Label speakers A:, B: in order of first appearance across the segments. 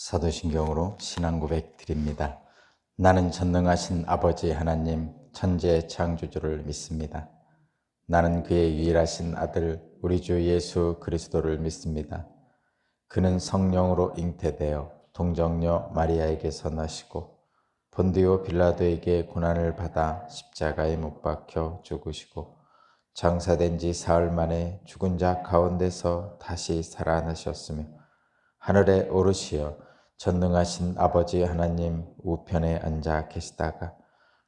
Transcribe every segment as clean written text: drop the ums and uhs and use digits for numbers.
A: 사도신경으로 신앙 고백 드립니다. 나는 전능하신 아버지 하나님 천지의 창조주를 믿습니다. 나는 그의 유일하신 아들 우리 주 예수 그리스도를 믿습니다. 그는 성령으로 잉태되어 동정녀 마리아에게서 나시고 본디오 빌라도에게 고난을 받아 십자가에 못 박혀 죽으시고 장사된 지 사흘 만에 죽은 자 가운데서 다시 살아나셨으며 하늘에 오르시어 전능하신 아버지 하나님 우편에 앉아 계시다가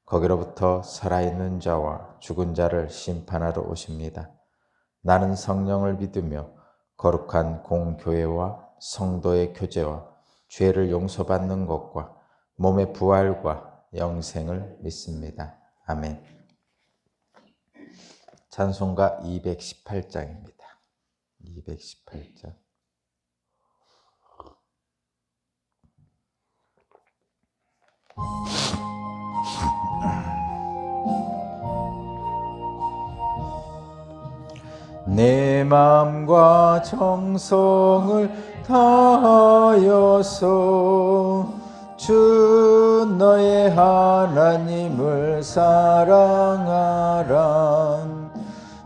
A: 거기로부터 살아있는 자와 죽은 자를 심판하러 오십니다. 나는 성령을 믿으며 거룩한 공교회와 성도의 교제와 죄를 용서받는 것과 몸의 부활과 영생을 믿습니다. 아멘. 찬송가 218장입니다. 218장. 내 마음과 정성을 다하여서 주 너의 하나님을 사랑하라.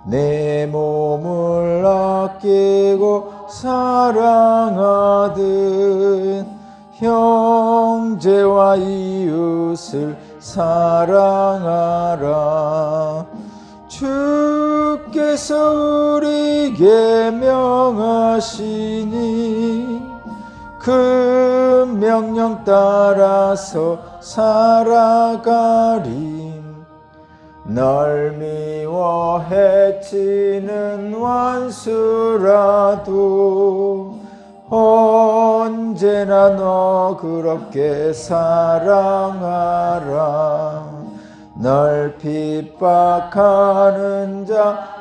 A: 내 몸을 아끼고 사랑하듯 형제와 이웃을 사랑하라. 주께서 우리에게 명하시니 그 명령 따라서 살아가리. 널 미워 해치는 원수라도 언제나 너그럽게 사랑하라. 널 핍박하는 자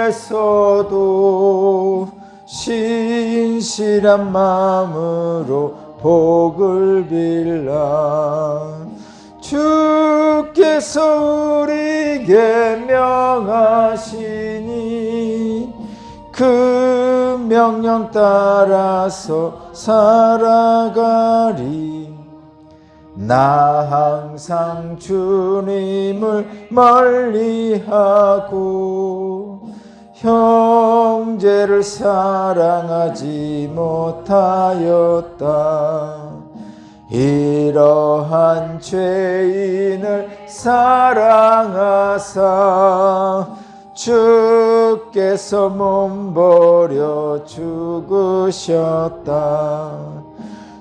A: 위에서도 신실한 마음으로 복을 빌라. 주께서 우리에게 명하시니 그 명령 따라서 살아가리. 나 항상 주님을 멀리하고 형제를 사랑하지 못하였다. 이러한 죄인을 사랑하사 주께서 몸버려 죽으셨다.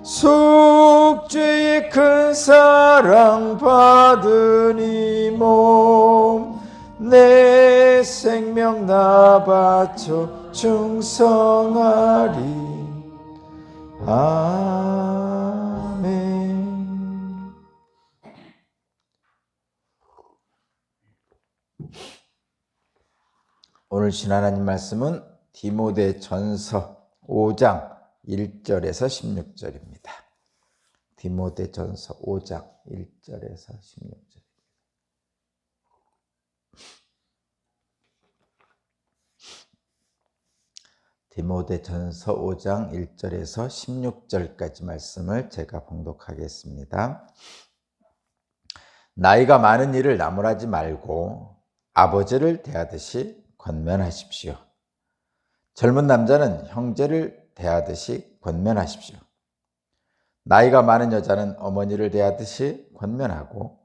A: 속죄의 큰 사랑 받은 이 몸 내 생명 나 바쳐 충성하리. 아멘. 오늘 신 하나님 말씀은 디모데전서 5장 1절에서 16절입니다. 디모데전서 5장 1절에서 16절. 디모데전서 5장 1절에서 16절까지 말씀을 제가 봉독하겠습니다. 나이가 많은 이를 나무라지 말고 아버지를 대하듯이 권면하십시오. 젊은 남자는 형제를 대하듯이 권면하십시오. 나이가 많은 여자는 어머니를 대하듯이 권면하고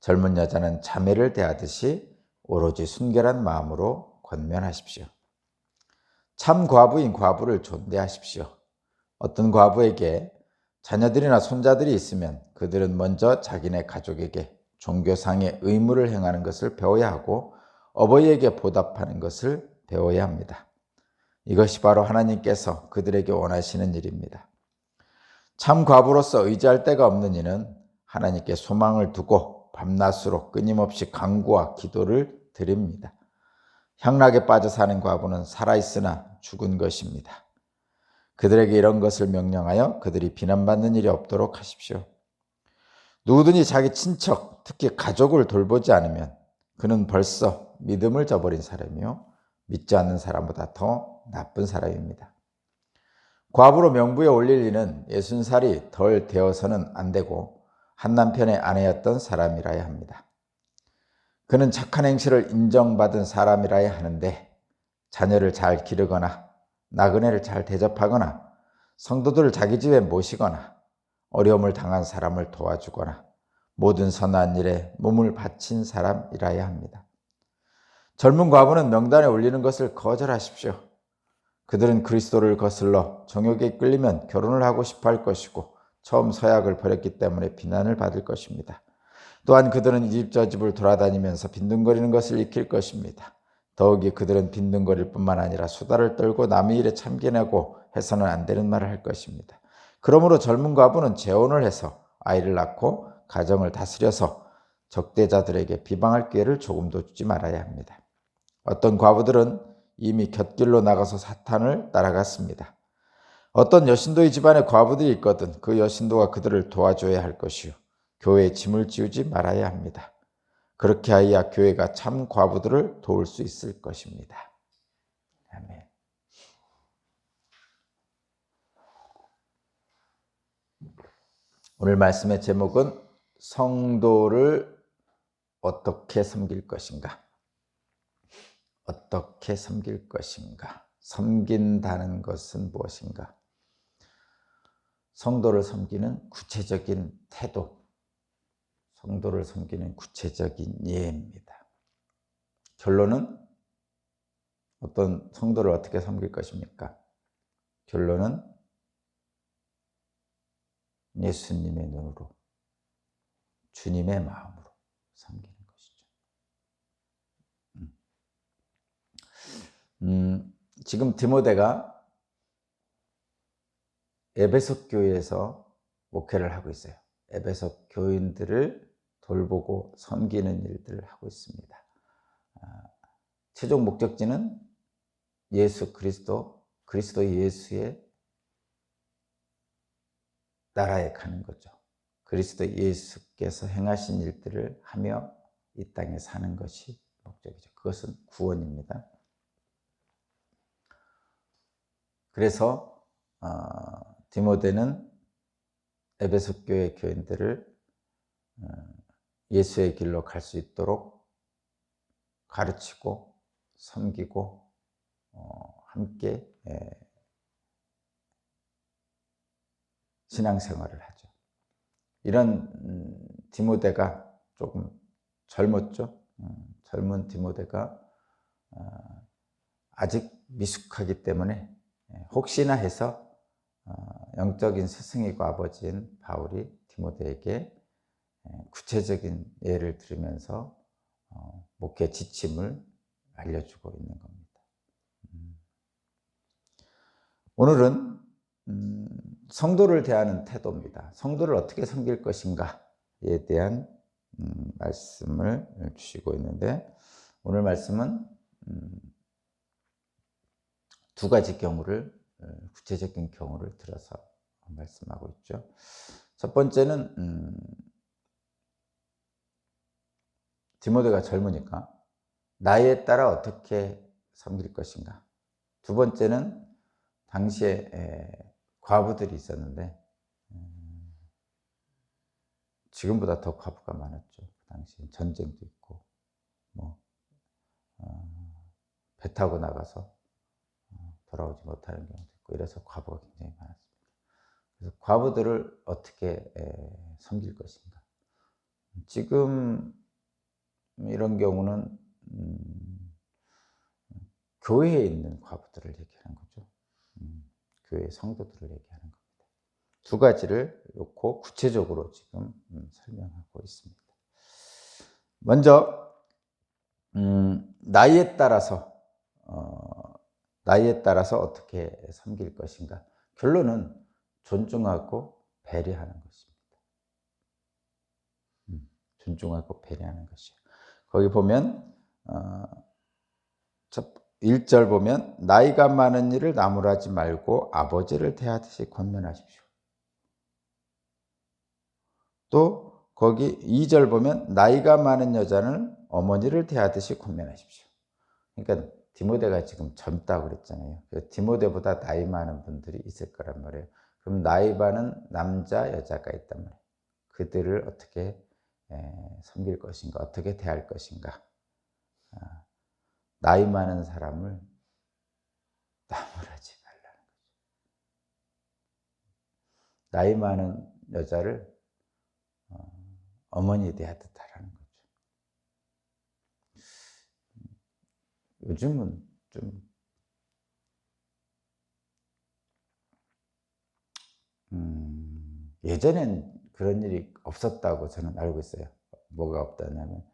A: 젊은 여자는 자매를 대하듯이 오로지 순결한 마음으로 권면하십시오. 참 과부인 과부를 존대하십시오. 어떤 과부에게 자녀들이나 손자들이 있으면 그들은 먼저 자기네 가족에게 종교상의 의무를 행하는 것을 배워야 하고 어버이에게 보답하는 것을 배워야 합니다. 이것이 바로 하나님께서 그들에게 원하시는 일입니다. 참 과부로서 의지할 데가 없는 이는 하나님께 소망을 두고 밤낮으로 끊임없이 간구와 기도를 드립니다. 향락에 빠져 사는 과부는 살아있으나 죽은 것입니다. 그들에게 이런 것을 명령하여 그들이 비난받는 일이 없도록 하십시오. 누구든지 자기 친척, 특히 가족을 돌보지 않으면 그는 벌써 믿음을 저버린 사람이요 믿지 않는 사람보다 더 나쁜 사람입니다. 과부로 명부에 올릴 이는 60살이 덜 되어서는 안 되고 한 남편의 아내였던 사람이라야 합니다. 그는 착한 행실을 인정받은 사람이라야 하는데 자녀를 잘 기르거나 나그네를 잘 대접하거나 성도들을 자기 집에 모시거나 어려움을 당한 사람을 도와주거나 모든 선한 일에 몸을 바친 사람이라야 합니다. 젊은 과부는 명단에 올리는 것을 거절하십시오. 그들은 그리스도를 거슬러 정욕에 끌리면 결혼을 하고 싶어 할 것이고 처음 서약을 버렸기 때문에 비난을 받을 것입니다. 또한 그들은 이 집 저 집을 돌아다니면서 빈둥거리는 것을 익힐 것입니다. 더욱이 그들은 빈둥거릴 뿐만 아니라 수다를 떨고 남의 일에 참견하고 해서는 안 되는 말을 할 것입니다. 그러므로 젊은 과부는 재혼을 해서 아이를 낳고 가정을 다스려서 적대자들에게 비방할 기회를 조금도 주지 말아야 합니다. 어떤 과부들은 이미 곁길로 나가서 사탄을 따라갔습니다. 어떤 여신도의 집안에 과부들이 있거든 그 여신도가 그들을 도와줘야 할 것이요 교회에 짐을 지우지 말아야 합니다. 그렇게 하여야 교회가 참 과부들을 도울 수 있을 것입니다. 아멘. 오늘 말씀의 제목은 성도를 어떻게 섬길 것인가? 어떻게 섬길 것인가? 섬긴다는 것은 무엇인가? 성도를 섬기는 구체적인 태도, 성도를 섬기는 구체적인 예입니다. 결론은 어떤 성도를 어떻게 섬길 것입니까? 결론은 예수님의 눈으로, 주님의 마음으로 섬기는 것이죠. 지금 디모데가 에베소 교회에서 목회를 하고 있어요. 에베소 교인들을 돌보고 섬기는 일들을 하고 있습니다. 최종 목적지는 예수 그리스도 예수의 나라에 가는 거죠. 그리스도 예수께서 행하신 일들을 하며 이 땅에 사는 것이 목적이죠. 그것은 구원입니다. 그래서 디모데는 에베소 교회 교인들을 예수의 길로 갈 수 있도록 가르치고 섬기고 함께 신앙생활을 하죠. 이런 디모데가 조금 젊었죠. 젊은 디모데가 아직 미숙하기 때문에 혹시나 해서 영적인 스승이고 아버지인 바울이 디모데에게 구체적인 예를 들으면서 목회 지침을 알려주고 있는 겁니다. 오늘은 성도를 대하는 태도입니다. 성도를 어떻게 섬길 것인가에 대한 말씀을 주시고 있는데 오늘 말씀은 두 가지 경우를 구체적인 경우를 들어서 말씀하고 있죠. 첫 번째는 디모데가 젊으니까 나이에 따라 어떻게 섬길 것인가. 두 번째는 당시에 과부들이 있었는데 지금보다 더 과부가 많았죠. 그 당시에 전쟁도 있고 배 타고 나가서 돌아오지 못하는 경우도 있고 이래서 과부가 굉장히 많았습니다. 그래서 과부들을 어떻게 섬길 것인가. 지금 이런 경우는 교회에 있는 과부들을 얘기하는 거죠. 교회 성도들을 얘기하는 겁니다. 두 가지를 놓고 구체적으로 지금 설명하고 있습니다. 먼저 나이에 따라서 어떻게 섬길 것인가. 결론은 존중하고 배려하는 것입니다. 존중하고 배려하는 것이요. 거기 보면 1절 보면 나이가 많은 일을 나무라지 말고 아버지를 대하듯이 권면하십시오. 또 거기 2절 보면 나이가 많은 여자는 어머니를 대하듯이 권면하십시오. 그러니까 디모데가 지금 젊다고 그랬잖아요. 디모데보다 나이 많은 분들이 있을 거란 말이에요. 그럼 나이 많은 남자, 여자가 있단 말이에요. 그들을 어떻게 섬길 것인가, 어떻게 대할 것인가. 나이 많은 사람을 나무라지 말라는 거죠. 나이 많은 여자를 어머니 대하듯 하라는 거죠. 요즘은 좀 예전엔 그런 일이 없었다고 저는 알고 있어요. 뭐가 없다냐면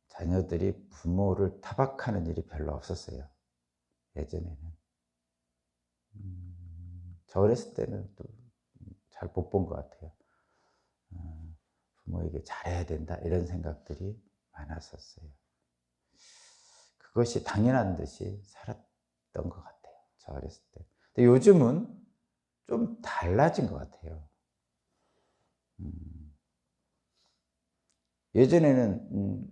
A: 자녀들이 부모를 타박하는 일이 별로 없었어요. 예전에는. 저 어렸을 때는 또 잘 못 본 것 같아요. 부모에게 잘해야 된다 이런 생각들이 많았었어요. 그것이 당연한 듯이 살았던 것 같아요. 저 어렸을 때. 근데 요즘은 좀 달라진 것 같아요. 예전에는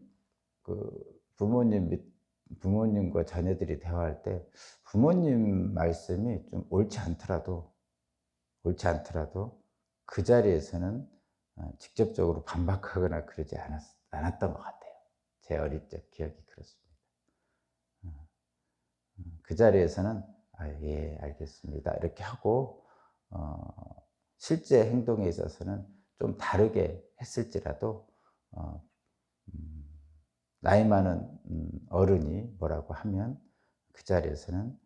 A: 그 부모님과 자녀들이 대화할 때 부모님 말씀이 좀 옳지 않더라도 그 자리에서는 직접적으로 반박하거나 그러지 않았던 것 같아요. 제 어릴 적 기억이 그렇습니다. 그 자리에서는 예, 알겠습니다. 이렇게 하고 실제 행동에 있어서는 좀 다르게 했을지라도 나이 많은 어른이 뭐라고 하면 그 자리에서는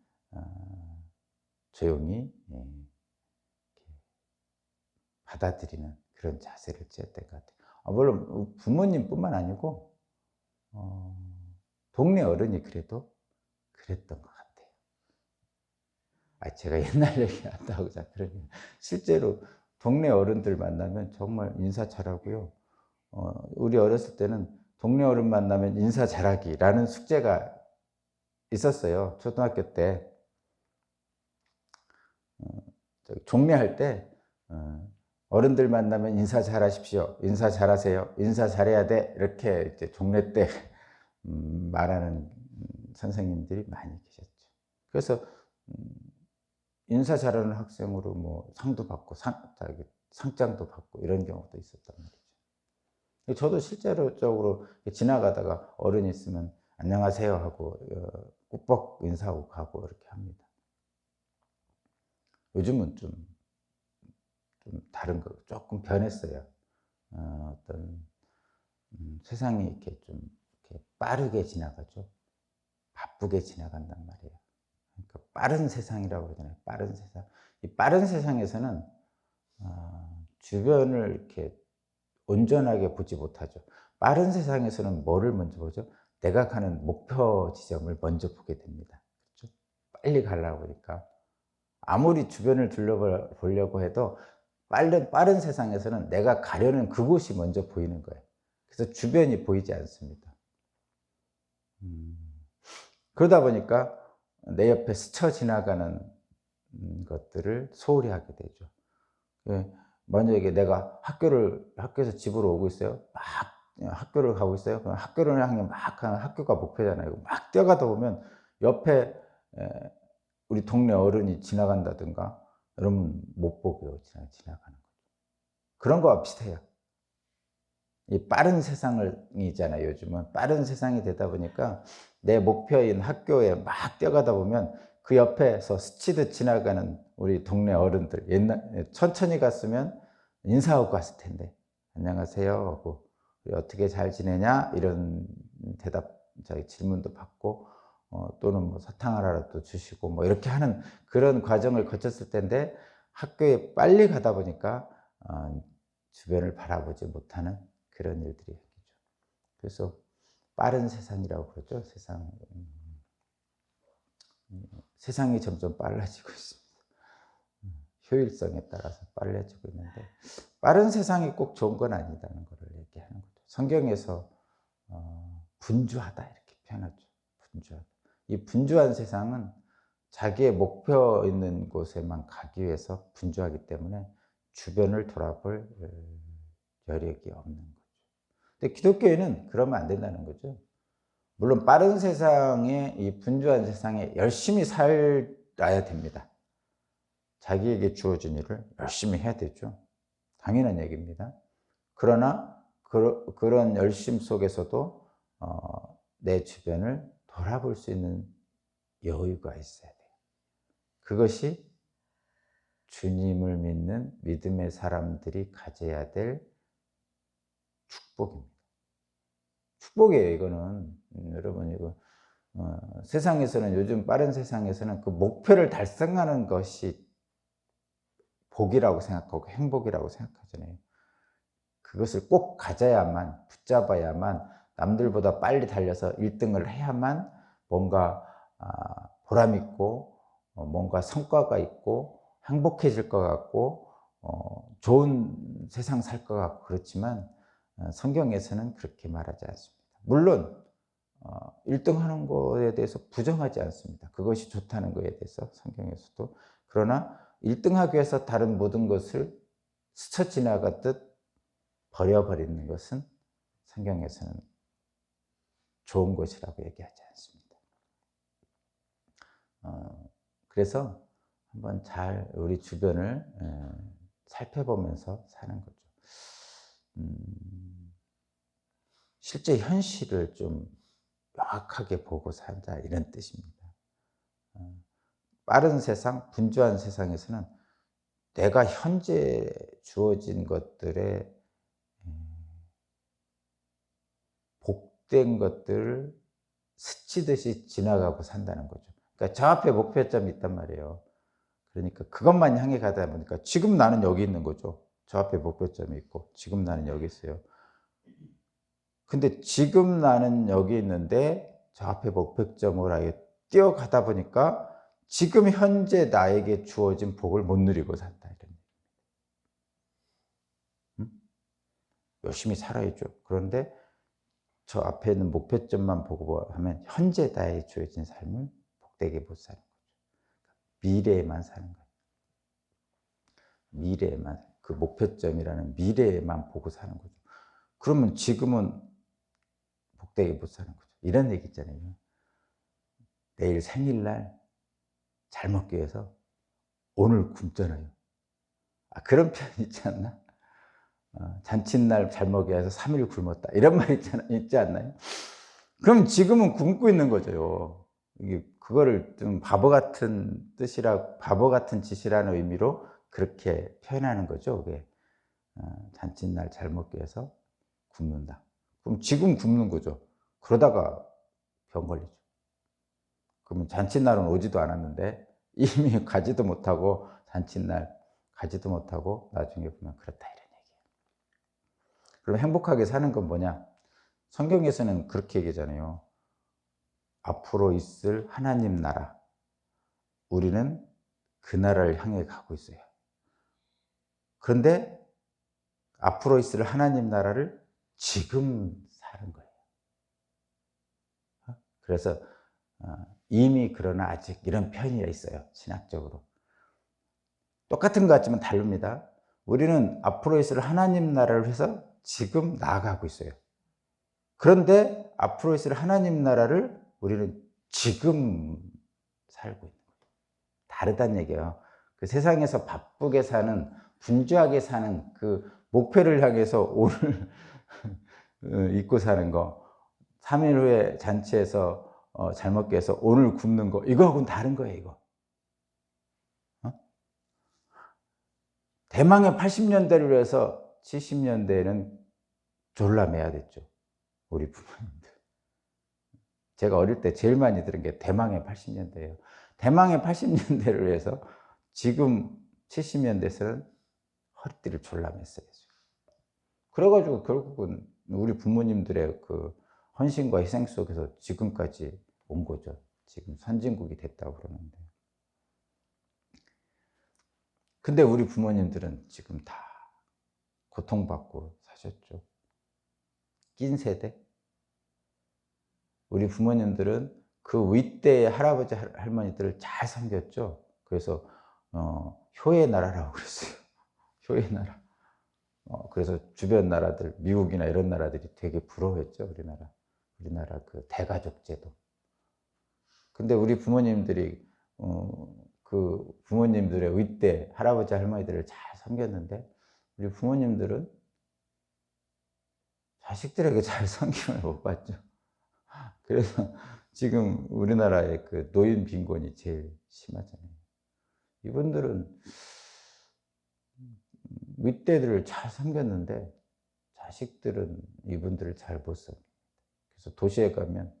A: 조용히 받아들이는 그런 자세를 취했던 것 같아요. 물론 부모님뿐만 아니고 동네 어른이 그래도 그랬던 것 같아요. 제가 옛날 얘기한다고 자 그러면 실제로 동네 어른들 만나면 정말 인사 잘하고요. 우리 어렸을 때는 동네 어른 만나면 인사 잘하기라는 숙제가 있었어요. 초등학교 때 종례할 때 어른들 만나면 인사 잘하십시오. 인사 잘하세요. 인사 잘해야 돼. 이렇게 이제 종례 때 말하는 선생님들이 많이 계셨죠. 그래서 인사 잘하는 학생으로 뭐 상도 받고 상장도 받고 이런 경우도 있었단 말이죠. 저도 실제로적으로 지나가다가 어른 있으면 안녕하세요 하고 꾹뻑 인사하고 가고 이렇게 합니다. 요즘은 좀 다른 거 조금 변했어요. 어떤 세상이 이렇게 좀 이렇게 빠르게 지나가죠. 바쁘게 지나간단 말이에요. 그러니까 빠른 세상이라고 그러잖아요. 빠른 세상. 이 빠른 세상에서는 주변을 이렇게 온전하게 보지 못하죠. 빠른 세상에서는 뭐를 먼저 보죠? 내가 가는 목표 지점을 먼저 보게 됩니다. 그렇죠? 빨리 가려고 하니까 아무리 주변을 둘러보려고 해도 빠른 세상에서는 내가 가려는 그곳이 먼저 보이는 거예요. 그래서 주변이 보이지 않습니다. 그러다 보니까 내 옆에 스쳐 지나가는 것들을 소홀히 하게 되죠. 만약에 내가 학교에서 집으로 오고 있어요. 막 학교를 가고 있어요. 그럼 학교를 향해 막 가는 학교가 목표잖아요. 막 뛰어가다 보면 옆에 우리 동네 어른이 지나간다든가 여러분 못 보고요. 지나가는 거죠. 그런 거와 비슷해요. 이 빠른 세상이잖아요. 요즘은 빠른 세상이 되다 보니까 내 목표인 학교에 막 뛰어가다 보면 그 옆에서 스치듯 지나가는 우리 동네 어른들 천천히 갔으면 인사하고 갔을 텐데 안녕하세요 하고 어떻게 잘 지내냐 이런 대답 질문도 받고 또는 뭐 사탕 하나라도 주시고 뭐 이렇게 하는 그런 과정을 거쳤을 텐데 학교에 빨리 가다 보니까 주변을 바라보지 못하는 그런 일들이 생기죠. 그래서 빠른 세상이라고 그러죠. 세상이 점점 빨라지고 있습니다. 효율성에 따라서 빨라지고 있는데 빠른 세상이 꼭 좋은 건 아니다는 것을 얘기하는 거죠. 성경에서 분주하다 이렇게 표현하죠. 분주하다. 이 분주한 세상은 자기의 목표 있는 곳에만 가기 위해서 분주하기 때문에 주변을 돌아볼 여력이 없는 거죠. 근데 기독교에는 그러면 안 된다는 거죠. 물론 빠른 세상에, 이 분주한 세상에 열심히 살아야 됩니다. 자기에게 주어진 일을 열심히 해야 되죠. 당연한 얘기입니다. 그러나 그런 열심 속에서도 내 주변을 돌아볼 수 있는 여유가 있어야 돼요. 그것이 주님을 믿는 믿음의 사람들이 가져야 될 축복입니다. 축복이에요, 이거는. 여러분, 이거 세상에서는, 요즘 빠른 세상에서는 그 목표를 달성하는 것이 복이라고 생각하고 행복이라고 생각하잖아요. 그것을 꼭 가져야만, 붙잡아야만, 남들보다 빨리 달려서 1등을 해야만 뭔가 보람 있고 뭔가 성과가 있고 행복해질 것 같고 좋은 세상 살 것 같고, 그렇지만 성경에서는 그렇게 말하지 않습니다. 물론 1등 하는 것에 대해서 부정하지 않습니다. 그것이 좋다는 것에 대해서 성경에서도. 그러나 1등 하기 위해서 다른 모든 것을 스쳐 지나가듯 버려버리는 것은 성경에서는 좋은 것이라고 얘기하지 않습니다. 그래서 한번 잘 우리 주변을 살펴보면서 사는 거죠. 실제 현실을 좀 명확하게 보고 산다, 이런 뜻입니다. 빠른 세상, 분주한 세상에서는 내가 현재 주어진 것들에 복된 것들을 스치듯이 지나가고 산다는 거죠. 그러니까 저 앞에 목표점이 있단 말이에요. 그러니까 그것만 향해 가다 보니까 지금 나는 여기 있는 거죠. 저 앞에 목표점이 있고 지금 나는 여기 있어요. 근데 지금 나는 여기 있는데 저 앞에 목표점을 아예 뛰어가다 보니까 지금 현재 나에게 주어진 복을 못 누리고 산다, 이런 얘기입니다. 열심히 살아야죠. 그런데 저 앞에 있는 목표점만 보고 하면 현재 나에게 주어진 삶을 복되게 못 사는 거죠. 미래에만 사는 거예요. 미래에만, 그 목표점이라는 미래에만 보고 사는 거죠. 그러면 지금은 복되게 못 사는 거죠. 이런 얘기 있잖아요. 내일 생일날 잘 먹기 위해서 오늘 굶잖아요. 그런 표현 있지 않나? 잔칫날 잘 먹기 위해서 3일 굶었다, 이런 말 있지 않나요? 그럼 지금은 굶고 있는 거죠. 이게 그거를 좀 바보 같은 짓이라는 의미로 그렇게 표현하는 거죠. 그게 잔칫날 잘 먹기 위해서 굶는다. 그럼 지금 굶는 거죠. 그러다가 병 걸리죠. 그러면 잔칫날은 오지도 않았는데 이미 가지도 못하고, 잔칫날 가지도 못하고 나중에 보면 그렇다, 이런 얘기예요. 그럼 행복하게 사는 건 뭐냐? 성경에서는 그렇게 얘기하잖아요. 앞으로 있을 하나님 나라, 우리는 그 나라를 향해 가고 있어요. 그런데 앞으로 있을 하나님 나라를 지금 사는 거예요. 그래서 이미 그러나 아직, 이런 표현이 있어요, 신학적으로. 똑같은 것 같지만 다릅니다. 우리는 앞으로 있을 하나님 나라를 위해서 지금 나아가고 있어요. 그런데 앞으로 있을 하나님 나라를 우리는 지금 살고 있는 거예요. 다르다는 얘기예요. 그 세상에서 바쁘게 사는, 분주하게 사는 그 목표를 향해서 오늘 잊고 사는 거, 3일 후에 잔치에서 잘 먹기 위해서 오늘 굶는 거, 이거하고는 다른 거예요, 이거. 대망의 80년대를 위해서 70년대에는 졸라매야 됐죠, 우리 부모님들. 제가 어릴 때 제일 많이 들은 게 대망의 80년대예요. 대망의 80년대를 위해서 지금 70년대에서는 허리띠를 졸라맸어요. 그래가지고 결국은 우리 부모님들의 그 헌신과 희생 속에서 지금까지 온 거죠. 지금 선진국이 됐다고 그러는데. 근데 우리 부모님들은 지금 다 고통받고 사셨죠. 낀 세대. 우리 부모님들은 그 윗대의 할아버지 할머니들을 잘 섬겼죠. 그래서 효의 나라라고 그랬어요. 효의 나라. 그래서 주변 나라들, 미국이나 이런 나라들이 되게 부러워했죠, 우리나라. 우리나라 그 대가족 제도. 근데 우리 부모님들이 그 부모님들의 윗대 할아버지 할머니들을 잘 섬겼는데 우리 부모님들은 자식들에게 잘 섬김을 못 받죠. 그래서 지금 우리나라의 그 노인 빈곤이 제일 심하잖아요. 이분들은 윗대들을 잘 섬겼는데 자식들은 이분들을 잘 못 섬겨요. 그래서 도시에 가면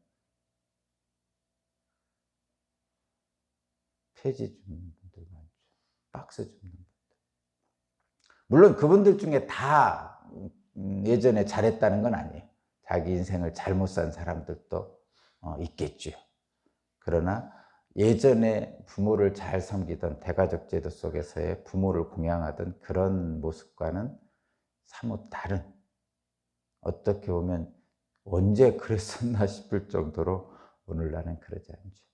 A: 폐지 줍는 분들 많죠. 박스 줍는 분들. 물론 그분들 중에 다 예전에 잘했다는 건 아니에요. 자기 인생을 잘못 산 사람들도 있겠죠. 그러나 예전에 부모를 잘 섬기던 대가족 제도 속에서의 부모를 공양하던 그런 모습과는 사뭇 다른, 어떻게 보면 언제 그랬었나 싶을 정도로 오늘날은 그러지 않죠.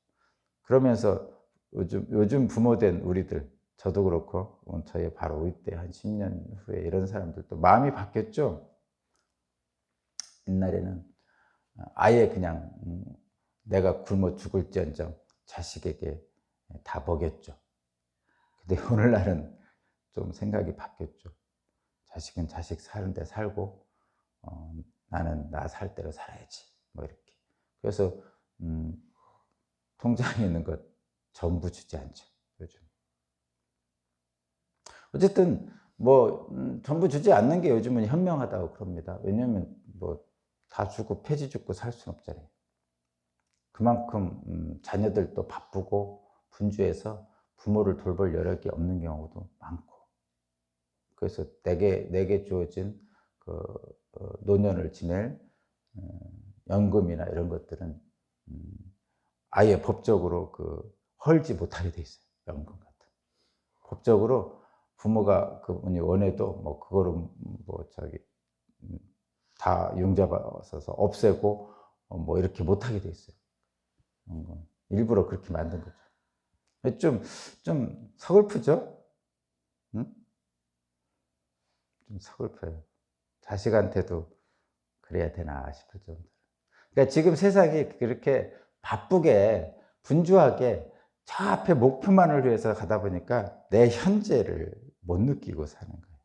A: 그러면서 요즘 부모 된 우리들, 저도 그렇고 저희 바로 윗대 한 10년 후에 이런 사람들도 마음이 바뀌었죠. 옛날에는 아예 그냥 내가 굶어 죽을지언정 자식에게 다 먹였죠. 근데 오늘날은 좀 생각이 바뀌었죠. 자식은 자식 사는 데 살고 나는 나 살 대로 살아야지. 뭐 이렇게. 그래서 통장에 있는 것 전부 주지 않죠. 요즘. 어쨌든 뭐 전부 주지 않는 게 요즘은 현명하다고 그럽니다. 왜냐하면 뭐 다 주고 폐지 주고 살 수는 없잖아요. 그만큼 자녀들도 바쁘고 분주해서 부모를 돌볼 여력이 없는 경우도 많고, 그래서 내게 주어진 그 노년을 지낼 연금이나 이런 것들은 아예 법적으로 헐지 못하게 돼 있어요. 연금 같은. 법적으로 부모가 그분이 원해도 뭐 그거를 뭐 다 융자받아서 없애고 뭐 이렇게 못하게 돼 있어요. 일부러 그렇게 만든 거죠. 좀 서글프죠? 응? 좀 서글퍼요. 자식한테도 그래야 되나 싶을 정도로. 그러니까 지금 세상이 그렇게 바쁘게 분주하게 저 앞에 목표만을 위해서 가다 보니까 내 현재를 못 느끼고 사는 거예요.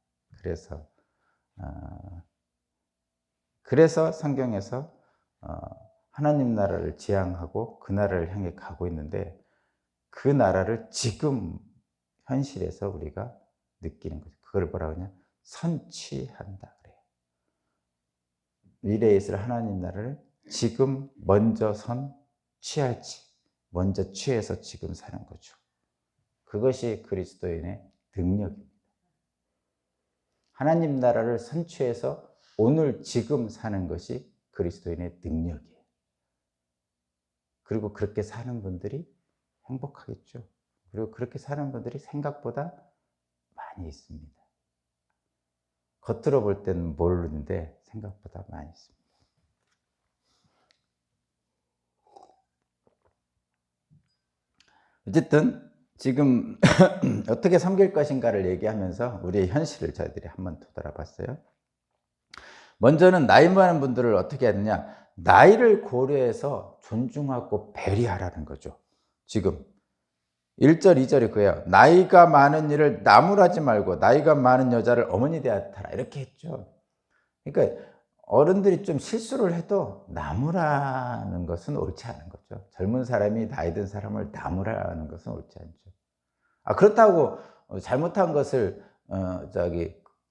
A: 그래서 성경에서 하나님 나라를 지향하고 그 나라를 향해 가고 있는데 그 나라를 지금 현실에서 우리가 느끼는 거죠. 그걸 뭐라고 하냐? 선취한다 그래요. 미래에 있을 하나님 나라를 지금 먼저 취할지, 먼저 취해서 지금 사는 거죠. 그것이 그리스도인의 능력입니다. 하나님 나라를 선취해서 오늘 지금 사는 것이 그리스도인의 능력이에요. 그리고 그렇게 사는 분들이 행복하겠죠. 그리고 그렇게 사는 분들이 생각보다 많이 있습니다. 겉으로 볼 때는 모르는데 생각보다 많이 있습니다. 어쨌든 지금 어떻게 섬길 것인가를 얘기하면서 우리의 현실을 저희들이 한번 되돌아봤어요. 먼저는 나이 많은 분들을 어떻게 해야 되냐? 나이를 고려해서 존중하고 배려하라는 거죠. 지금 1절, 2절이 그래요. 나이가 많은 일을 나무라지 말고 나이가 많은 여자를 어머니 대하라 이렇게 했죠. 그러니까 어른들이 좀 실수를 해도 나무라는 것은 옳지 않은 거죠. 젊은 사람이 나이 든 사람을 나무라는 것은 옳지 않죠. 그렇다고 잘못한 것을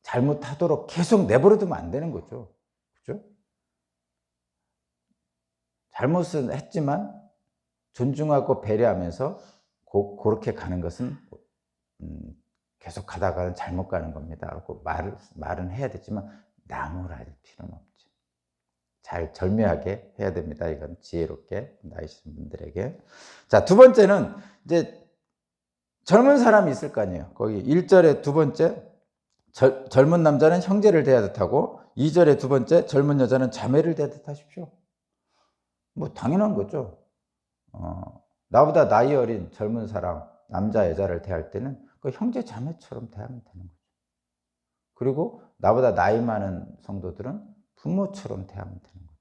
A: 잘못하도록 계속 내버려두면 안 되는 거죠. 그죠? 잘못은 했지만 존중하고 배려하면서 그렇게 가는 것은 계속 가다가는 잘못 가는 겁니다. 하고 말은 해야 되지만 나무랄 필요는 없죠. 잘 절묘하게 해야 됩니다. 이건 지혜롭게 나이신 분들에게. 자, 두 번째는 이제 젊은 사람이 있을 거 아니에요. 거기 1절에 두 번째 젊은 남자는 형제를 대하듯 하고 2절에 두 번째 젊은 여자는 자매를 대하듯 하십시오. 뭐 당연한 거죠. 나보다 나이 어린 젊은 사람, 남자, 여자를 대할 때는 그 형제 자매처럼 대하면 되는 거죠. 그리고 나보다 나이 많은 성도들은 부모처럼 대하면 되는 거죠.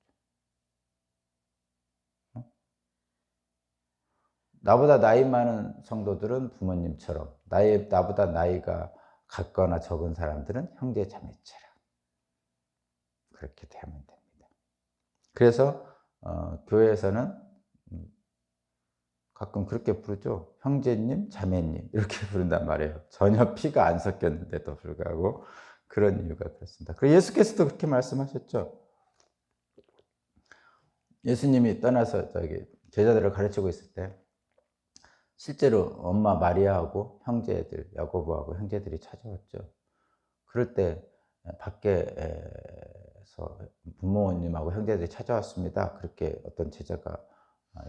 A: 나보다 나이 많은 성도들은 부모님처럼, 나보다 나이가 같거나 적은 사람들은 형제 자매처럼 그렇게 되면 됩니다. 그래서 교회에서는 가끔 그렇게 부르죠. 형제님, 자매님 이렇게 부른단 말이에요. 전혀 피가 안 섞였는데도 불구하고 그런 이유가 그렇습니다. 그리고 예수께서도 그렇게 말씀하셨죠. 예수님이 떠나서 제자들을 가르치고 있을 때 실제로 엄마 마리아하고 형제들, 야고보하고 형제들이 찾아왔죠. 그럴 때 밖에서 부모님하고 형제들이 찾아왔습니다. 그렇게 어떤 제자가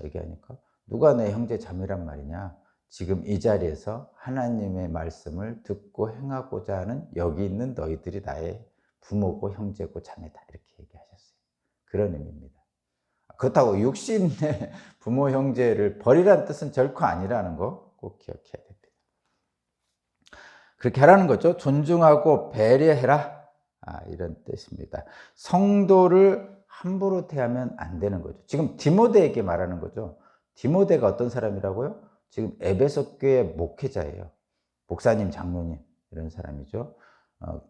A: 얘기하니까 누가 내 형제 자매란 말이냐? 지금 이 자리에서 하나님의 말씀을 듣고 행하고자 하는 여기 있는 너희들이 나의 부모고 형제고 자매다. 이렇게 얘기하셨어요. 그런 의미입니다. 그렇다고 육신의 부모 형제를 버리라는 뜻은 결코 아니라는 거 꼭 기억해야 됩니다. 그렇게 하라는 거죠. 존중하고 배려해라. 이런 뜻입니다. 성도를 함부로 대하면 안 되는 거죠. 지금 디모데에게 말하는 거죠. 디모데가 어떤 사람이라고요? 지금 에베소 교회 목회자예요. 목사님, 장로님 이런 사람이죠.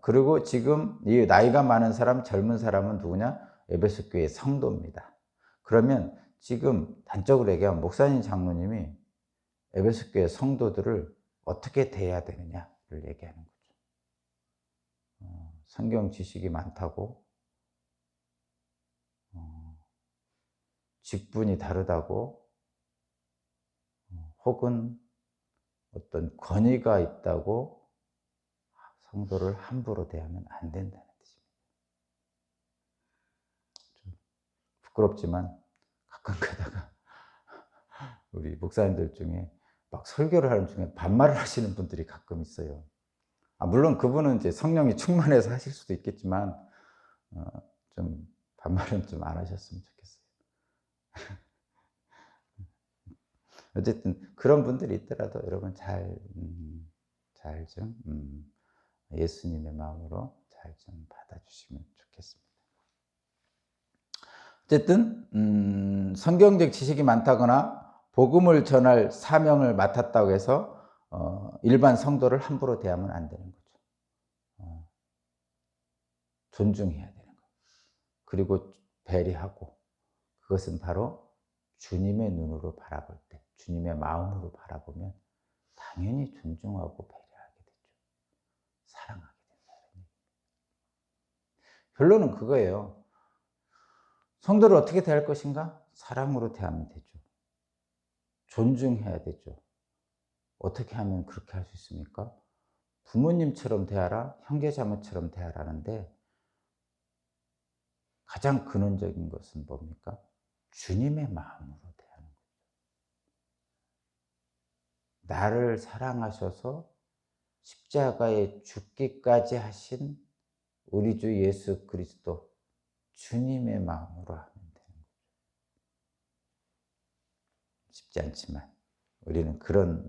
A: 그리고 지금 이 나이가 많은 사람, 젊은 사람은 누구냐? 에베소 교회 성도입니다. 그러면 지금 단적으로 얘기하면 목사님, 장로님이 에베소 교회 성도들을 어떻게 대해야 되느냐를 얘기하는 거죠. 성경 지식이 많다고, 직분이 다르다고, 혹은 어떤 권위가 있다고 성도를 함부로 대하면 안 된다는 뜻입니다. 좀 부끄럽지만 가끔 가다가 우리 목사님들 중에 막 설교를 하는 중에 반말을 하시는 분들이 가끔 있어요. 물론 그분은 이제 성령이 충만해서 하실 수도 있겠지만 좀 반말은 좀 안 하셨으면 좋겠어요. 어쨌든 그런 분들이 있더라도 여러분 잘 좀 예수님의 마음으로 잘 좀 받아주시면 좋겠습니다. 어쨌든 성경적 지식이 많다거나 복음을 전할 사명을 맡았다고 해서 일반 성도를 함부로 대하면 안 되는 거죠. 존중해야 되는 거예요. 그리고 배려하고, 그것은 바로 주님의 눈으로 바라볼 때, 주님의 마음으로 바라보면 당연히 존중하고 배려하게 되죠. 사랑하게 된다. 결론은 그거예요. 성도를 어떻게 대할 것인가? 사랑으로 대하면 되죠. 존중해야 되죠. 어떻게 하면 그렇게 할 수 있습니까? 부모님처럼 대하라, 형제자매처럼 대하라는데 가장 근원적인 것은 뭡니까? 주님의 마음으로 대하는 거죠. 나를 사랑하셔서 십자가에 죽기까지 하신 우리 주 예수 그리스도 주님의 마음으로 하면 되는 거죠. 쉽지 않지만 우리는 그런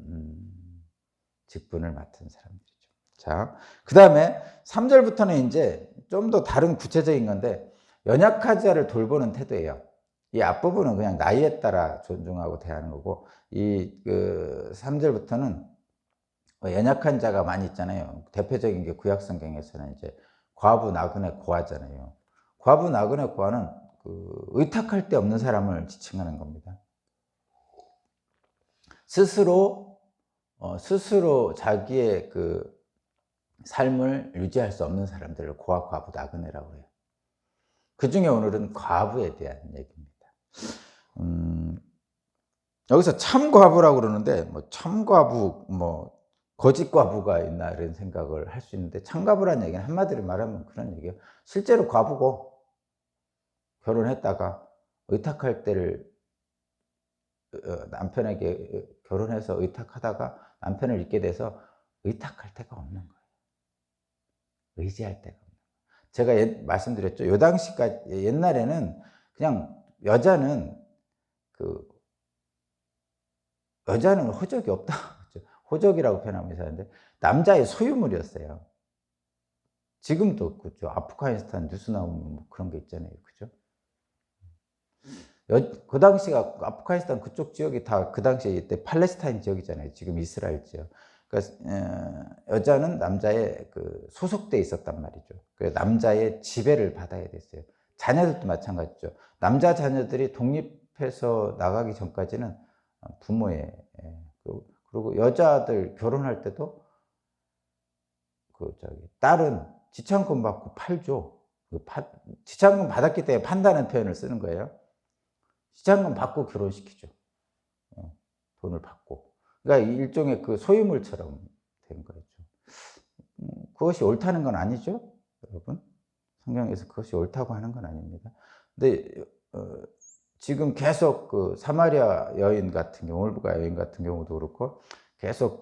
A: 직분을 맡은 사람들이죠. 자, 그 다음에 3절부터는 이제 좀 더 다른 구체적인 건데 연약한 자를 돌보는 태도예요. 이 앞부분은 그냥 나이에 따라 존중하고 대하는 거고, 이 3절부터는 연약한 자가 많이 있잖아요. 대표적인 게 구약 성경에서는 이제 과부 나그네 고아잖아요. 과부 나그네 고아는 의탁할 데 없는 사람을 지칭하는 겁니다. 스스로 자기의 삶을 유지할 수 없는 사람들을 고아, 과부, 나그네라고 해요. 그 중에 오늘은 과부에 대한 얘기입니다. 여기서 참과부라고 그러는데, 참과부, 거짓과부가 있나 이런 생각을 할 수 있는데, 참과부라는 얘기는 한마디로 말하면 그런 얘기예요. 실제로 과부고 결혼했다가 의탁할 때를 남편에게 결혼해서 의탁하다가 남편을 잊게 돼서 의탁할 데가 없는 거예요. 의지할 데가 없는 거예요. 제가 말씀드렸죠. 요 당시까지, 옛날에는 그냥 여자는 호적이 없다. 호적이라고 표현하면 이상한데 남자의 소유물이었어요. 지금도 그죠. 아프가니스탄 뉴스 나오면 그런 게 있잖아요. 그죠? 그 당시가 아프가니스탄 그쪽 지역이 다 그 당시에 이때 팔레스타인 지역이잖아요. 지금 이스라엘 지역. 그러니까 여자는 남자의 그 소속돼 있었단 말이죠. 그래서 남자의 지배를 받아야 됐어요. 자녀들도 마찬가지죠. 남자 자녀들이 독립해서 나가기 전까지는 부모의, 그리고 여자들 결혼할 때도 딸은 지참금 받고 팔죠. 지참금 받았기 때문에 판다는 표현을 쓰는 거예요. 지참금 받고 결혼시키죠. 돈을 받고. 그러니까 일종의 그 소유물처럼 된 거죠. 그것이 옳다는 건 아니죠, 여러분. 성경에서 그것이 옳다고 하는 건 아닙니다. 근데 지금 계속 그 사마리아 여인 같은 경우, 올브가 여인 같은 경우도 그렇고 계속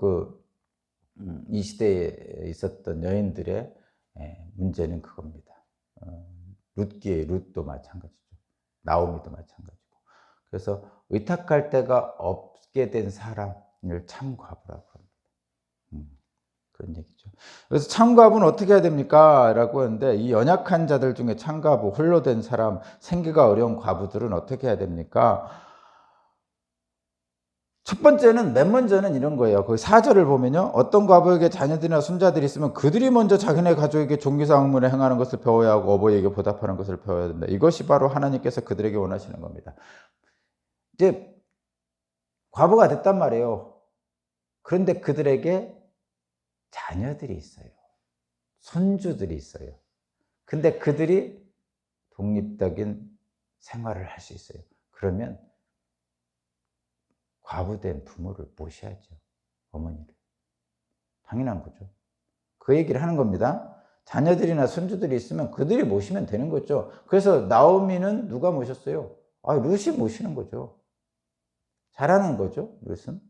A: 이 시대에 있었던 여인들의 문제는 그겁니다. 룻기의 룻도 마찬가지죠. 나오미도 마찬가지고. 그래서 의탁할 데가 없게 된 사람을 참과부라고 합니다. 그런 얘기죠. 그래서 참과부는 어떻게 해야 됩니까? 라고 하는데, 이 연약한 자들 중에 참과부, 홀로 된 사람, 생계가 어려운 과부들은 어떻게 해야 됩니까? 첫 번째는, 맨 먼저는 이런 거예요. 거기 4절을 보면요. 어떤 과부에게 자녀들이나 손자들이 있으면 그들이 먼저 자기네 가족에게 종교상 의무를 행하는 것을 배워야 하고 어버이에게 보답하는 것을 배워야 된다. 이것이 바로 하나님께서 그들에게 원하시는 겁니다. 이제 과부가 됐단 말이에요. 그런데 그들에게 자녀들이 있어요. 손주들이 있어요. 근데 그들이 독립적인 생활을 할 수 있어요. 그러면 과부된 부모를 모셔야죠. 어머니를. 당연한 거죠. 그 얘기를 하는 겁니다. 자녀들이나 손주들이 있으면 그들이 모시면 되는 거죠. 그래서 나오미는 누가 모셨어요? 룻이 모시는 거죠. 잘하는 거죠, 룻은.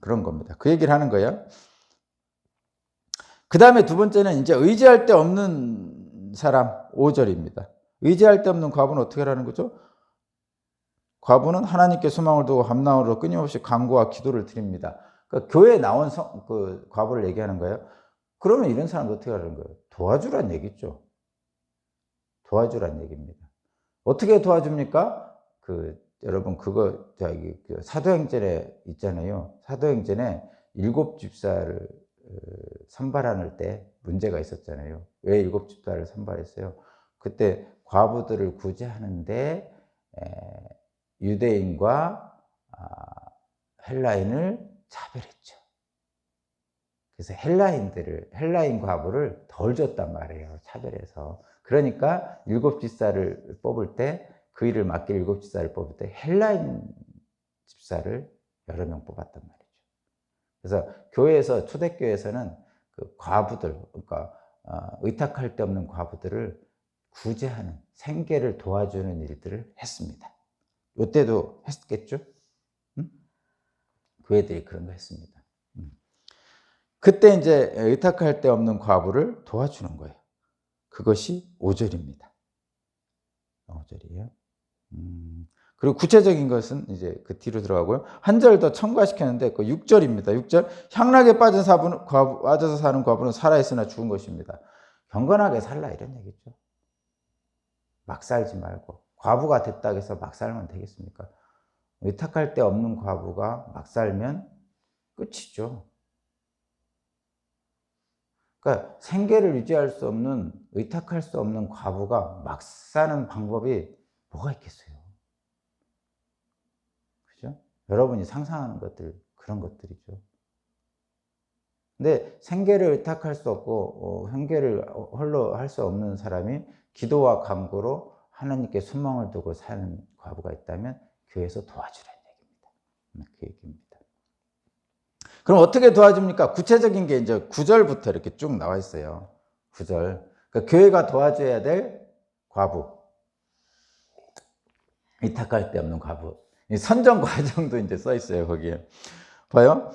A: 그런 겁니다. 그 얘기를 하는 거예요. 그 다음에 두 번째는 이제 의지할 데 없는 사람, 5절입니다. 의지할 데 없는 과부는 어떻게 하라는 거죠? 과부는 하나님께 소망을 두고 밤낮으로 끊임없이 간구와 기도를 드립니다. 그러니까 교회에 나온 그 과부를 얘기하는 거예요. 그러면 이런 사람도 어떻게 하라는 거예요? 도와주란 얘기죠. 도와주란 얘기입니다. 어떻게 도와줍니까? 여러분 그 사도행전에 있잖아요. 사도행전에 7집사를 선발할 때 문제가 있었잖아요. 왜 7집사를 선발했어요? 그때 과부들을 구제하는데 유대인과 헬라인을 차별했죠. 그래서 헬라인 과부를 덜 줬단 말이에요. 차별해서. 그러니까 7집사를 뽑을 때, 그 일을 맡길 7집사를 뽑을 때 헬라인 집사를 여러 명 뽑았단 말이죠. 그래서 교회에서, 초대교회에서는 그 과부들, 그러니까 의탁할 데 없는 과부들을 구제하는, 생계를 도와주는 일들을 했습니다. 이때도 했겠죠? 교회들이 그런 거 했습니다. 그때 이제 의탁할 데 없는 과부를 도와주는 거예요. 그것이 5절입니다. 5절이에요. 그리고 구체적인 것은 이제 그 뒤로 들어가고요. 한 절 더 첨가시켰는데 그 6절입니다. 6절. 향락에 빠져서 사는 과부는 살아있으나 죽은 것입니다. 경건하게 살라 이런 얘기죠. 막 살지 말고. 과부가 됐다고 해서 막 살면 되겠습니까? 의탁할 데 없는 과부가 막 살면 끝이죠. 그러니까 생계를 유지할 수 없는, 의탁할 수 없는 과부가 막 사는 방법이 뭐가 있겠어요? 그죠? 여러분이 상상하는 것들, 그런 것들이죠. 근데 생계를 의탁할 수 없고 생계를 홀로 할 수 없는 사람이 기도와 간구로 하나님께 소망을 두고 사는 과부가 있다면 교회에서 도와주라는 얘기입니다. 그 얘기입니다. 그럼 어떻게 도와줍니까? 구체적인 게 이제 9절부터 이렇게 쭉 나와 있어요. 9절. 그러니까 교회가 도와줘야 될 과부. 의탁할 데 없는 과부. 선정 과정도 이제 써 있어요, 거기에. 봐요.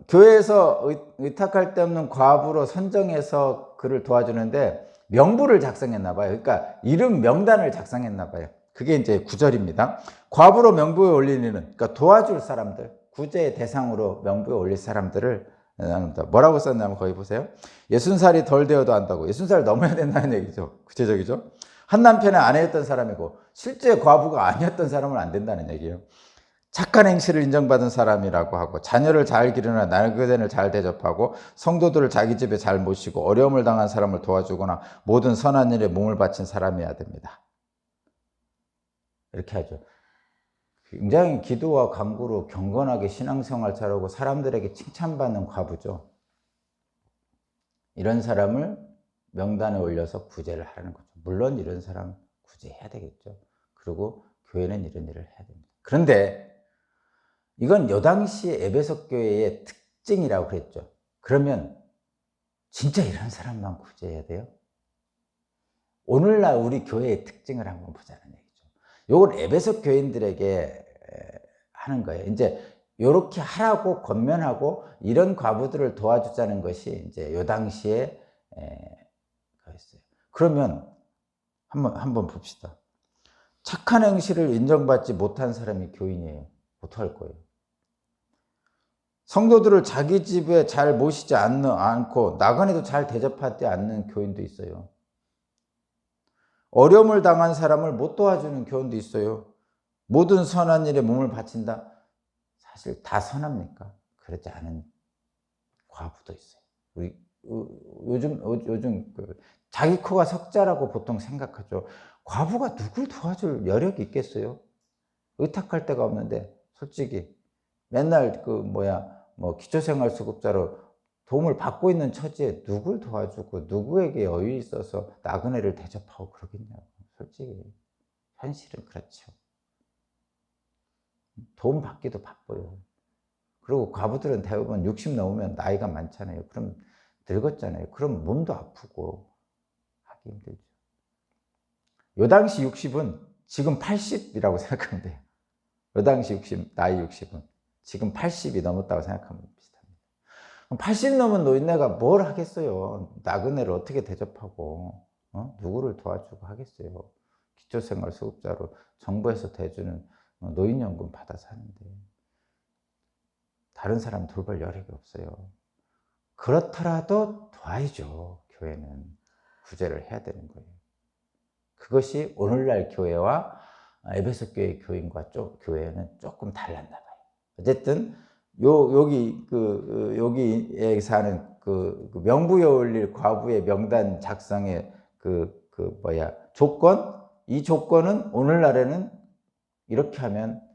A: 교회에서 의탁할 데 없는 과부로 선정해서 그를 도와주는데 명부를 작성했나 봐요. 그러니까 이름 명단을 작성했나 봐요. 그게 이제 9절입니다. 과부로 명부에 올리는, 그러니까 도와줄 사람들, 구제의 대상으로 명부에 올릴 사람들을 나눈다. 뭐라고 썼냐면 거기 보세요. 60살이 덜 되어도 한다고. 60살 넘어야 된다는 얘기죠. 구체적이죠. 한 남편의 아내였던 사람이고 실제 과부가 아니었던 사람은 안 된다는 얘기예요. 착한 행실을 인정받은 사람이라고 하고 자녀를 잘 기르나 나그네를 잘 대접하고 성도들을 자기 집에 잘 모시고 어려움을 당한 사람을 도와주거나 모든 선한 일에 몸을 바친 사람이어야 됩니다. 이렇게 하죠. 굉장히 기도와 간구로 경건하게 신앙생활 잘하고 사람들에게 칭찬받는 과부죠. 이런 사람을 명단에 올려서 구제를 하는 거죠. 물론 이런 사람 구제해야 되겠죠. 그리고 교회는 이런 일을 해야 됩니다. 그런데 이건 요 당시 에베소 교회의 특징이라고 그랬죠. 그러면 진짜 이런 사람만 구제해야 돼요? 오늘날 우리 교회의 특징을 한번 보자는 얘기죠. 요걸 에베소 교인들에게 하는 거예요. 이제 요렇게 하라고 권면하고 이런 과부들을 도와주자는 것이 이제 요 당시에 그랬어요. 그러면 한번 봅시다. 착한 행실을 인정받지 못한 사람이 교인이에요. 어떡할 거예요? 성도들을 자기 집에 잘 모시지 않고 나그네도 잘 대접하지 않는 교인도 있어요. 어려움을 당한 사람을 못 도와주는 교인도 있어요. 모든 선한 일에 몸을 바친다. 사실 다 선합니까? 그렇지 않은 과부도 있어요. 우리 요즘 자기 코가 석자라고 보통 생각하죠. 과부가 누굴 도와줄 여력이 있겠어요? 의탁할 데가 없는데 솔직히 맨날 기초생활수급자로 도움을 받고 있는 처지에 누굴 도와주고 누구에게 여유 있어서 나그네를 대접하고 그러겠냐고. 솔직히 현실은 그렇죠. 도움 받기도 바빠요. 그리고 과부들은 대부분 60 넘으면 나이가 많잖아요. 그럼 늙었잖아요. 그럼 몸도 아프고 하기 힘들죠. 요 당시 60은 지금 80이라고 생각하면 돼요. 요 당시 60, 나이 60은 지금 80이 넘었다고 생각하면 비슷합니다. 80 넘은 노인네가 뭘 하겠어요? 나그네를 어떻게 대접하고 누구를 도와주고 하겠어요? 기초생활수급자로 정부에서 대주는 노인연금 받아 사는데 다른 사람 돌볼 여력이 없어요. 그렇더라도 도와야죠. 교회는 구제를 해야 되는 거예요. 그것이 오늘날 교회와 에베소 교회 교인과 교회는 조금 달랐나 봐요. 어쨌든 여기에서 하는 명부에 올릴 과부의 명단 작성의 조건, 이 조건은 오늘날에는 이렇게 하면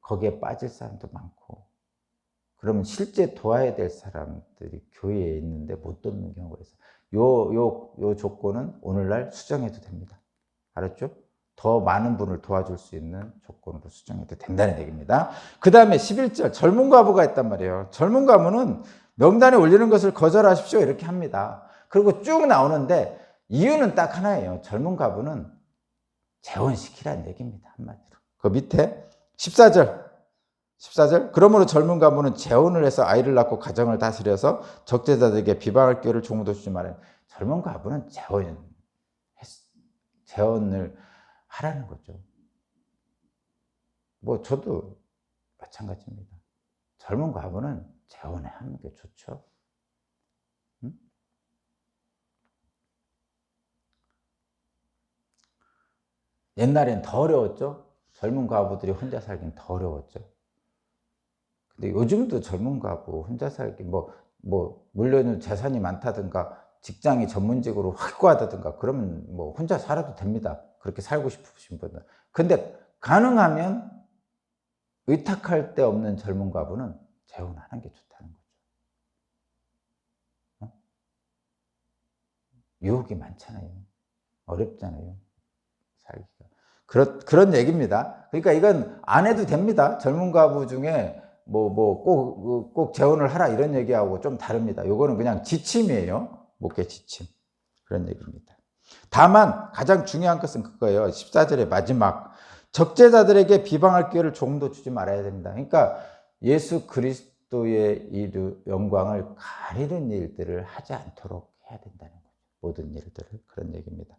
A: 거기에 빠질 사람도 많고, 그러면 실제 도와야 될 사람들이 교회에 있는데 못 돕는 경우가 있어요. 요 조건은 오늘날 수정해도 됩니다. 알았죠? 더 많은 분을 도와줄 수 있는 조건으로 수정해도 된다는 얘기입니다. 그 다음에 11절 젊은 과부가 있단 말이에요. 젊은 과부는 명단에 올리는 것을 거절하십시오 이렇게 합니다. 그리고 쭉 나오는데 이유는 딱 하나예요. 젊은 과부는 재혼시키라는 얘기입니다. 한마디로. 그 밑에 14절 그러므로 젊은 과부는 재혼을 해서 아이를 낳고 가정을 다스려서 적재자들에게 비방할 기회를 종도 주지 말아요. 젊은 과부는 재혼을 하라는 거죠. 저도 마찬가지입니다. 젊은 과부는 재혼을 하는 게 좋죠. 응? 옛날엔 더 어려웠죠. 젊은 과부들이 혼자 살긴 더 어려웠죠. 근데 요즘도 젊은 과부 혼자 살기 물론 재산이 많다든가 직장이 전문직으로 확고하다든가 그러면 혼자 살아도 됩니다. 그렇게 살고 싶으신 분은. 근데 가능하면 의탁할 데 없는 젊은 과부는 재혼하는 게 좋다는 거죠. 유혹이 많잖아요. 어렵잖아요. 살기가. 그런 얘기입니다. 그러니까 이건 안 해도 됩니다. 젊은 과부 중에 꼭 재혼을 하라 이런 얘기하고 좀 다릅니다. 요거는 그냥 지침이에요. 목회 지침. 그런 얘기입니다. 다만 가장 중요한 것은 그거예요. 14절의 마지막. 적재자들에게 비방할 기회를 조금도 주지 말아야 됩니다. 그러니까 예수 그리스도의 이 영광을 가리는 일들을 하지 않도록 해야 된다는 거죠. 모든 일들을. 그런 얘기입니다.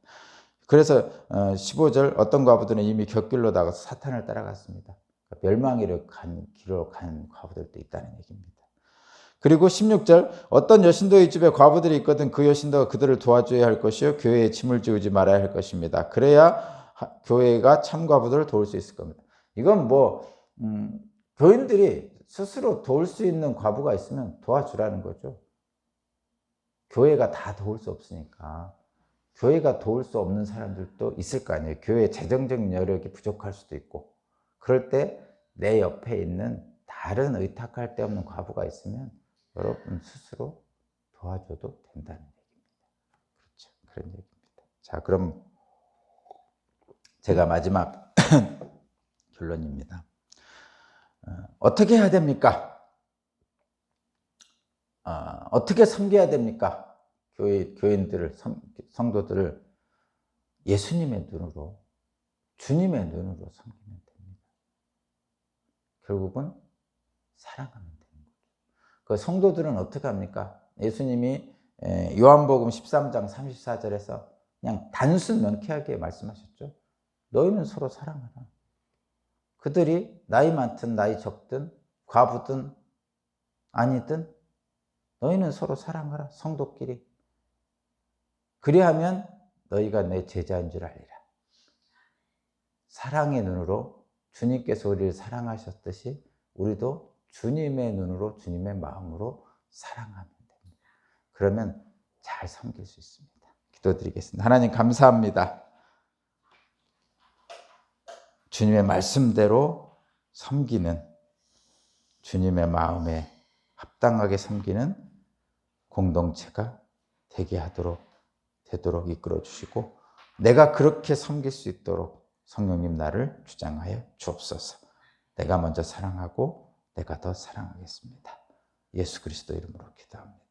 A: 그래서 15절 어떤 과부들은 이미 곁길로 나가서 사탄을 따라갔습니다. 멸망의 길로 간 과부들도 있다는 얘기입니다. 그리고 16절 어떤 여신도의 집에 과부들이 있거든 그 여신도가 그들을 도와줘야 할 것이요 교회에 짐을 지우지 말아야 할 것입니다. 그래야 교회가 참 과부들을 도울 수 있을 겁니다. 이건 교인들이 스스로 도울 수 있는 과부가 있으면 도와주라는 거죠. 교회가 다 도울 수 없으니까. 교회가 도울 수 없는 사람들도 있을 거 아니에요. 교회 재정적 여력이 부족할 수도 있고. 그럴 때 내 옆에 있는 다른 의탁할 데 없는 과부가 있으면 여러분 스스로 도와줘도 된다는 얘기입니다. 그렇죠. 그런 얘기입니다. 자, 그럼 제가 마지막 결론입니다. 어떻게 해야 됩니까? 어떻게 섬겨야 됩니까? 교인들을, 성도들을 예수님의 눈으로, 주님의 눈으로 섬기면 됩니다. 결국은 사랑하면 되는 거죠. 그 성도들은 어떻게 합니까? 예수님이 요한복음 13장 34절에서 그냥 단순 명쾌하게 말씀하셨죠. 너희는 서로 사랑하라. 그들이 나이 많든 나이 적든 과부든 아니든 너희는 서로 사랑하라. 성도끼리. 그리하면 너희가 내 제자인 줄 알리라. 사랑의 눈으로 주님께서 우리를 사랑하셨듯이 우리도 주님의 눈으로 주님의 마음으로 사랑하면 됩니다. 그러면 잘 섬길 수 있습니다. 기도드리겠습니다. 하나님 감사합니다. 주님의 말씀대로 섬기는 주님의 마음에 합당하게 섬기는 공동체가 되도록 이끌어 주시고 내가 그렇게 섬길 수 있도록 성령님 나를 주장하여 주옵소서. 내가 먼저 사랑하고 내가 더 사랑하겠습니다. 예수 그리스도 이름으로 기도합니다.